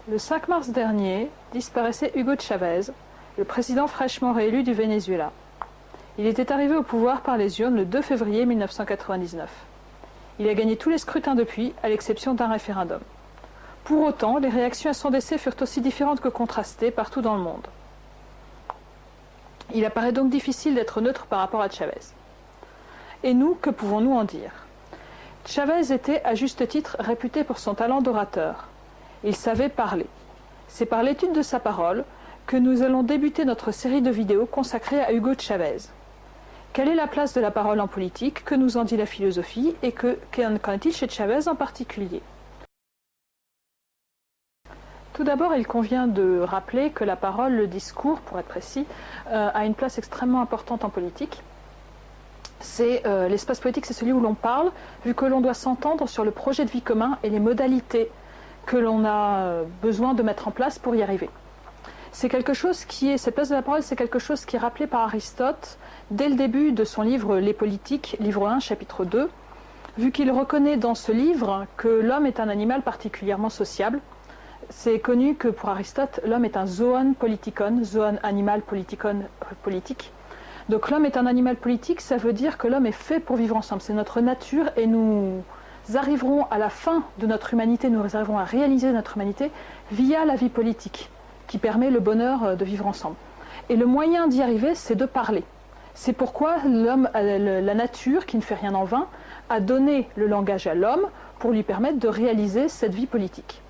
Le 5 mars dernier, disparaissait Hugo Chavez, le président fraîchement réélu du Venezuela. Il était arrivé au pouvoir par les urnes le 2 février 1999. Il a gagné tous les scrutins depuis, à l'exception d'un référendum. Pour autant, les réactions à son décès furent aussi différentes que contrastées partout dans le monde. Il apparaît donc difficile d'être neutre par rapport à Chavez. Et nous, que pouvons-nous en dire? Chavez était, à juste titre, réputé pour son talent d'orateur. Il savait parler. C'est par l'étude de sa parole que nous allons débuter notre série de vidéos consacrée à Hugo Chavez. Quelle est la place de la parole en politique? Que nous en dit la philosophie? Et qu'en est-il chez Chavez en particulier? Tout d'abord, il convient de rappeler que la parole, le discours, pour être précis, a une place extrêmement importante en politique. L'espace politique, c'est celui où l'on parle, vu que l'on doit s'entendre sur le projet de vie commun et les modalités que l'on a besoin de mettre en place pour y arriver. C'est quelque chose cette place de la parole, c'est quelque chose qui est rappelé par Aristote dès le début de son livre Les Politiques, livre 1, chapitre 2, vu qu'il reconnaît dans ce livre que l'homme est un animal particulièrement sociable. C'est connu que pour Aristote, l'homme est un zoon politikon, zoon animal, politikon politique. Donc l'homme est un animal politique, ça veut dire que l'homme est fait pour vivre ensemble, c'est notre nature et nous arriverons à la fin de notre humanité, nous arriverons à réaliser notre humanité via la vie politique qui permet le bonheur de vivre ensemble. Et le moyen d'y arriver, c'est de parler. C'est pourquoi l'homme, la nature, qui ne fait rien en vain, a donné le langage à l'homme pour lui permettre de réaliser cette vie politique.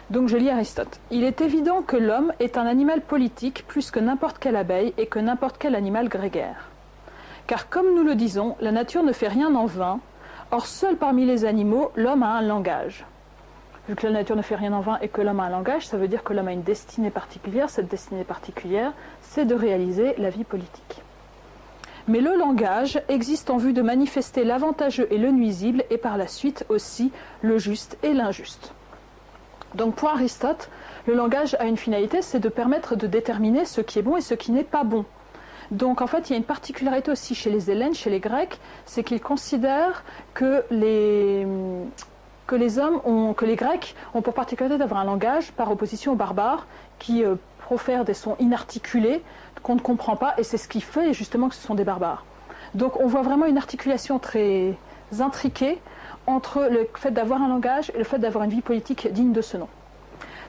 Donc je lis Aristote. Il est évident que l'homme est un animal politique plus que n'importe quelle abeille et que n'importe quel animal grégaire. Car comme nous le disons, la nature ne fait rien en vain, or seul parmi les animaux, l'homme a un langage. Vu que la nature ne fait rien en vain et que l'homme a un langage, ça veut dire que l'homme a une destinée particulière. Cette destinée particulière, c'est de réaliser la vie politique. Mais le langage existe en vue de manifester l'avantageux et le nuisible, et par la suite aussi le juste et l'injuste. Donc pour Aristote, le langage a une finalité, c'est de permettre de déterminer ce qui est bon et ce qui n'est pas bon. Donc en fait, il y a une particularité aussi chez les Hellènes, chez les Grecs, c'est qu'ils considèrent que les Grecs ont pour particularité d'avoir un langage par opposition aux barbares qui profèrent des sons inarticulés qu'on ne comprend pas, et c'est ce qui fait justement que ce sont des barbares. Donc on voit vraiment une articulation très intriquée entre le fait d'avoir un langage et le fait d'avoir une vie politique digne de ce nom.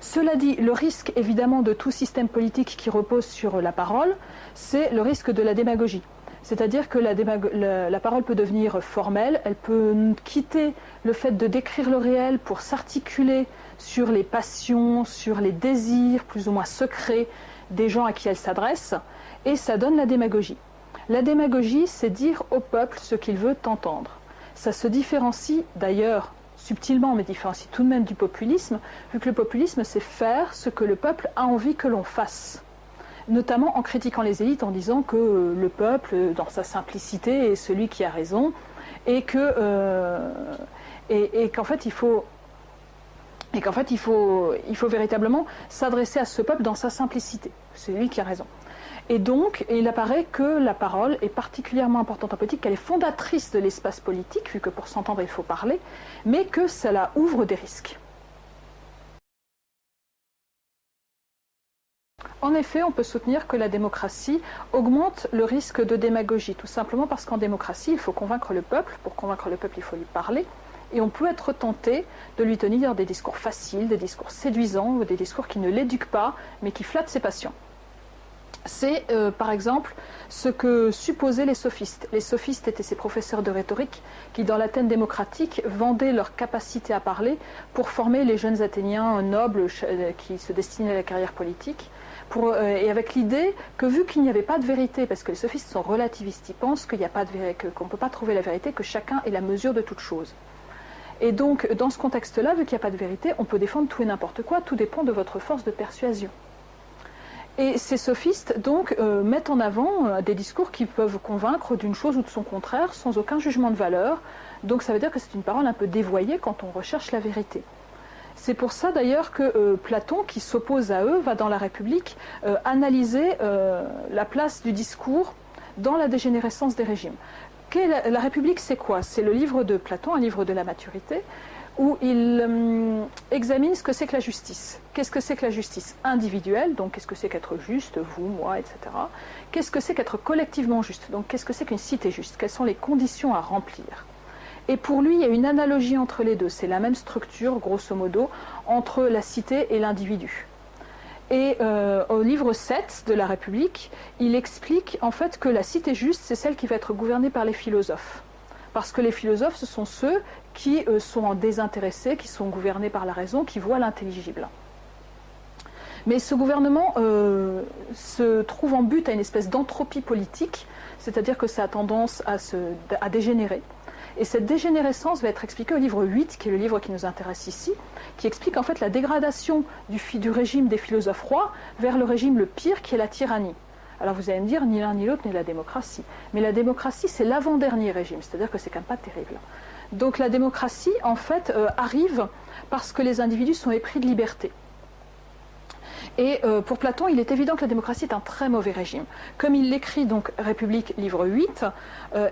Cela dit, le risque évidemment de tout système politique qui repose sur la parole, c'est le risque de la démagogie. C'est-à-dire que la parole peut devenir formelle, elle peut quitter le fait de décrire le réel pour s'articuler sur les passions, sur les désirs plus ou moins secrets des gens à qui elle s'adresse, et ça donne la démagogie. La démagogie, c'est dire au peuple ce qu'il veut entendre. Ça se différencie d'ailleurs subtilement, mais différencie tout de même du populisme, vu que le populisme, c'est faire ce que le peuple a envie que l'on fasse. Notamment en critiquant les élites, en disant que le peuple, dans sa simplicité, est celui qui a raison, et qu'en fait, il faut véritablement s'adresser à ce peuple dans sa simplicité. C'est lui qui a raison. Et donc, il apparaît que la parole est particulièrement importante en politique, qu'elle est fondatrice de l'espace politique, vu que pour s'entendre, il faut parler, mais que cela ouvre des risques. En effet, on peut soutenir que la démocratie augmente le risque de démagogie, tout simplement parce qu'en démocratie, il faut convaincre le peuple. Pour convaincre le peuple, il faut lui parler. Et on peut être tenté de lui tenir des discours faciles, des discours séduisants, ou des discours qui ne l'éduquent pas, mais qui flattent ses passions. C'est par exemple ce que supposaient les sophistes. Les sophistes étaient ces professeurs de rhétorique qui, dans l'Athènes démocratique, vendaient leur capacité à parler pour former les jeunes Athéniens nobles qui se destinaient à la carrière politique, et avec l'idée que vu qu'il n'y avait pas de vérité, parce que les sophistes sont relativistes, ils pensent qu'il n'y a pas de vérité, qu'on ne peut pas trouver la vérité, que chacun est la mesure de toute chose. Et donc, dans ce contexte-là, vu qu'il n'y a pas de vérité, on peut défendre tout et n'importe quoi, tout dépend de votre force de persuasion. Et ces sophistes, donc, mettent en avant des discours qui peuvent convaincre d'une chose ou de son contraire, sans aucun jugement de valeur. Donc ça veut dire que c'est une parole un peu dévoyée quand on recherche la vérité. C'est pour ça d'ailleurs que Platon, qui s'oppose à eux, va dans la République analyser la place du discours dans la dégénérescence des régimes. La République, c'est quoi? C'est le livre de Platon, un livre de la maturité, où il examine ce que c'est que la justice. Qu'est-ce que c'est que la justice individuelle, donc qu'est-ce que c'est qu'être juste, vous, moi, etc. Qu'est-ce que c'est qu'être collectivement juste, donc qu'est-ce que c'est qu'une cité juste, quelles sont les conditions à remplir. Et pour lui, il y a une analogie entre les deux, c'est la même structure, grosso modo, entre la cité et l'individu. Et au livre 7 de la République, il explique en fait que la cité juste, c'est celle qui va être gouvernée par les philosophes. Parce que les philosophes, ce sont ceux qui sont désintéressés, qui sont gouvernés par la raison, qui voient l'intelligible. Mais ce gouvernement se trouve en but à une espèce d'entropie politique, c'est-à-dire que ça a tendance à dégénérer. Et cette dégénérescence va être expliquée au livre 8, qui est le livre qui nous intéresse ici, qui explique en fait la dégradation du régime des philosophes rois vers le régime le pire, qui est la tyrannie. Alors vous allez me dire, ni l'un ni l'autre n'est la démocratie. Mais la démocratie, c'est l'avant-dernier régime, c'est-à-dire que c'est quand même pas terrible. Donc la démocratie, en fait, arrive parce que les individus sont épris de liberté. Et pour Platon, il est évident que la démocratie est un très mauvais régime. Comme il l'écrit, donc, République, livre 8,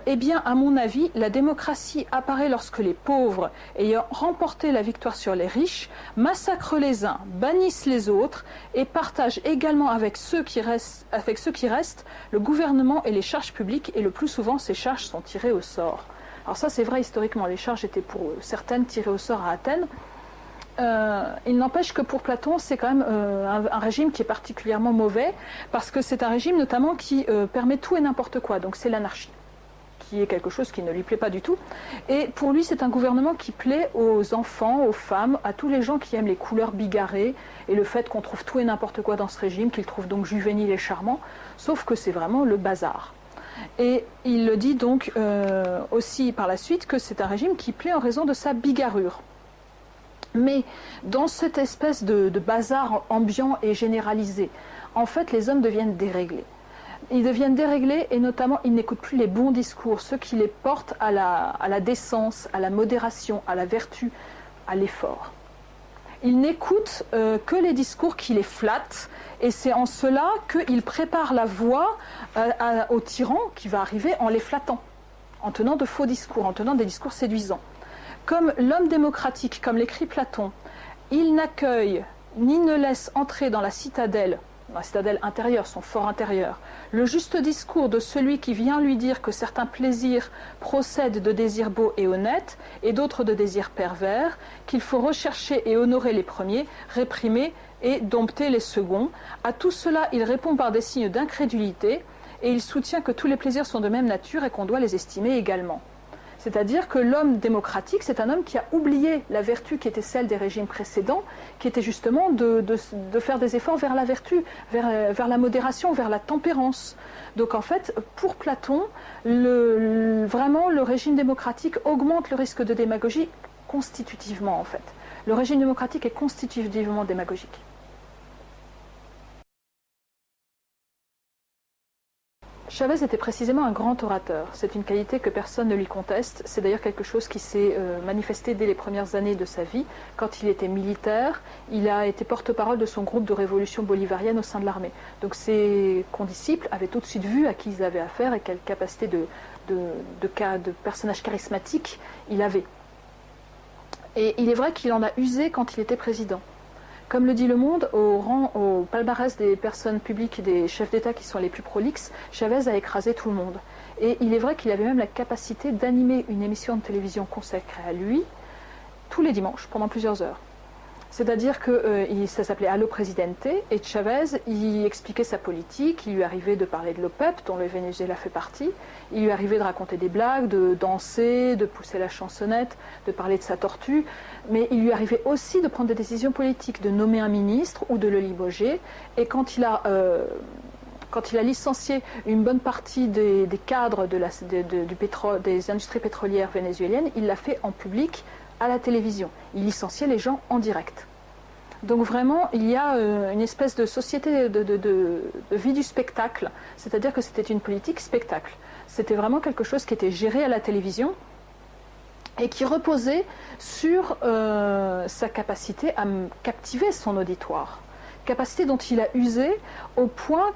eh bien, à mon avis, la démocratie apparaît lorsque les pauvres, ayant remporté la victoire sur les riches, massacrent les uns, bannissent les autres et partagent également avec ceux qui restent le gouvernement et les charges publiques, et le plus souvent, ces charges sont tirées au sort. Alors ça, c'est vrai historiquement, les charges étaient pour certaines tirées au sort à Athènes. Il n'empêche que pour Platon, c'est quand même un régime qui est particulièrement mauvais, parce que c'est un régime notamment qui permet tout et n'importe quoi, donc c'est l'anarchie, qui est quelque chose qui ne lui plaît pas du tout. Et pour lui, c'est un gouvernement qui plaît aux enfants, aux femmes, à tous les gens qui aiment les couleurs bigarrées, et le fait qu'on trouve tout et n'importe quoi dans ce régime, qu'il trouve donc juvénile et charmant, sauf que c'est vraiment le bazar. Et il le dit donc aussi par la suite que c'est un régime qui plaît en raison de sa bigarrure. Mais dans cette espèce de bazar ambiant et généralisé, en fait, les hommes deviennent déréglés. Ils deviennent déréglés et notamment, ils n'écoutent plus les bons discours, ceux qui les portent à la décence, à la modération, à la vertu, à l'effort. Ils n'écoutent que les discours qui les flattent, et c'est en cela qu'ils préparent la voie au tyran qui va arriver en les flattant, en tenant de faux discours, en tenant des discours séduisants. Comme l'homme démocratique, comme l'écrit Platon, il n'accueille ni ne laisse entrer dans la citadelle intérieure, son fort intérieur, le juste discours de celui qui vient lui dire que certains plaisirs procèdent de désirs beaux et honnêtes et d'autres de désirs pervers, qu'il faut rechercher et honorer les premiers, réprimer et dompter les seconds. À tout cela, il répond par des signes d'incrédulité et il soutient que tous les plaisirs sont de même nature et qu'on doit les estimer également. C'est-à-dire que l'homme démocratique, c'est un homme qui a oublié la vertu qui était celle des régimes précédents, qui était justement de faire des efforts vers la vertu, vers la modération, vers la tempérance. Donc en fait, pour Platon, vraiment le régime démocratique augmente le risque de démagogie constitutivement en fait. Le régime démocratique est constitutivement démagogique. Chavez était précisément un grand orateur. C'est une qualité que personne ne lui conteste. C'est d'ailleurs quelque chose qui s'est manifesté dès les premières années de sa vie. Quand il était militaire, il a été porte-parole de son groupe de révolution bolivarienne au sein de l'armée. Donc ses condisciples avaient tout de suite vu à qui ils avaient affaire et quelle capacité de personnage charismatique il avait. Et il est vrai qu'il en a usé quand il était président. Comme le dit Le Monde, au palmarès des personnes publiques et des chefs d'État qui sont les plus prolixes, Chavez a écrasé tout le monde. Et il est vrai qu'il avait même la capacité d'animer une émission de télévision consacrée à lui tous les dimanches, pendant plusieurs heures. C'est-à-dire que ça s'appelait Allo Presidente, et Chavez, il expliquait sa politique, il lui arrivait de parler de l'OPEP, dont le Venezuela fait partie, il lui arrivait de raconter des blagues, de danser, de pousser la chansonnette, de parler de sa tortue, mais il lui arrivait aussi de prendre des décisions politiques, de nommer un ministre ou de le limoger, et quand il a licencié une bonne partie des cadres des industries pétrolières vénézuéliennes, il l'a fait en public, à la télévision. Il licenciait les gens en direct. Donc vraiment, il y a une espèce de société de vie du spectacle, c'est-à-dire que c'était une politique spectacle. C'était vraiment quelque chose qui était géré à la télévision et qui reposait sur sa capacité à captiver son auditoire. Capacité dont il a usé au point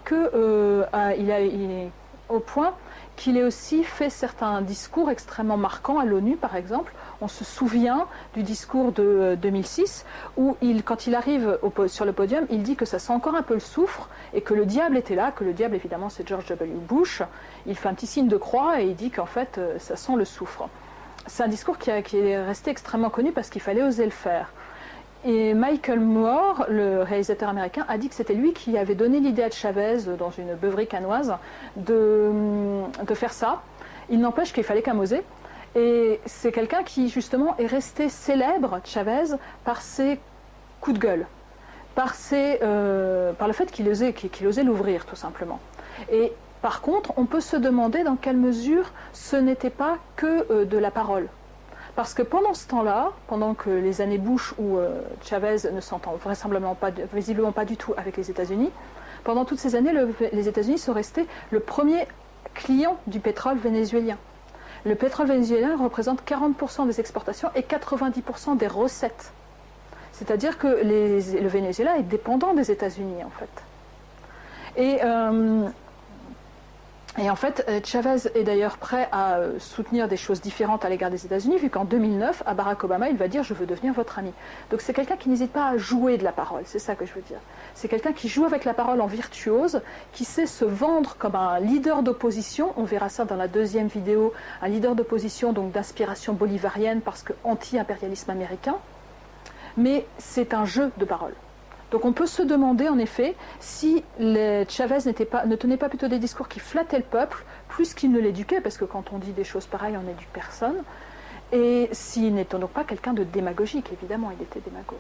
qu'il ait aussi fait certains discours extrêmement marquants à l'ONU, par exemple. On se souvient du discours de 2006, où quand il arrive sur le podium, il dit que ça sent encore un peu le soufre, et que le diable était là, que le diable, évidemment, c'est George W. Bush. Il fait un petit signe de croix, et il dit qu'en fait, ça sent le soufre. C'est un discours qui est resté extrêmement connu, parce qu'il fallait oser le faire. Et Michael Moore, le réalisateur américain, a dit que c'était lui qui avait donné l'idée à Chavez, dans une beuverie cannoise, de faire ça. Il n'empêche qu'il fallait qu'un osé. Et c'est quelqu'un qui, justement, est resté célèbre, Chavez, par ses coups de gueule, par le fait qu'il osait l'ouvrir, tout simplement. Et par contre, on peut se demander dans quelle mesure ce n'était pas que de la parole. Parce que pendant ce temps-là, pendant que les années Bush où Chavez ne s'entend visiblement pas du tout avec les États-Unis, pendant toutes ces années, les États-Unis sont restés le premier client du pétrole vénézuélien. Le pétrole vénézuélien représente 40% des exportations et 90% des recettes. C'est-à-dire que le Venezuela est dépendant des États-Unis, en fait. Et en fait, Chavez est d'ailleurs prêt à soutenir des choses différentes à l'égard des États-Unis, vu qu'en 2009, à Barack Obama, il va dire « je veux devenir votre ami ». Donc c'est quelqu'un qui n'hésite pas à jouer de la parole, c'est ça que je veux dire. C'est quelqu'un qui joue avec la parole en virtuose, qui sait se vendre comme un leader d'opposition, on verra ça dans la deuxième vidéo, un leader d'opposition donc d'inspiration bolivarienne parce que anti-impérialisme américain, mais c'est un jeu de parole. Donc on peut se demander en effet si Chavez ne tenait pas plutôt des discours qui flattaient le peuple plus qu'il ne l'éduquait, parce que quand on dit des choses pareilles, on n'éduque personne, et s'il n'était donc pas quelqu'un de démagogique, évidemment il était démagogue.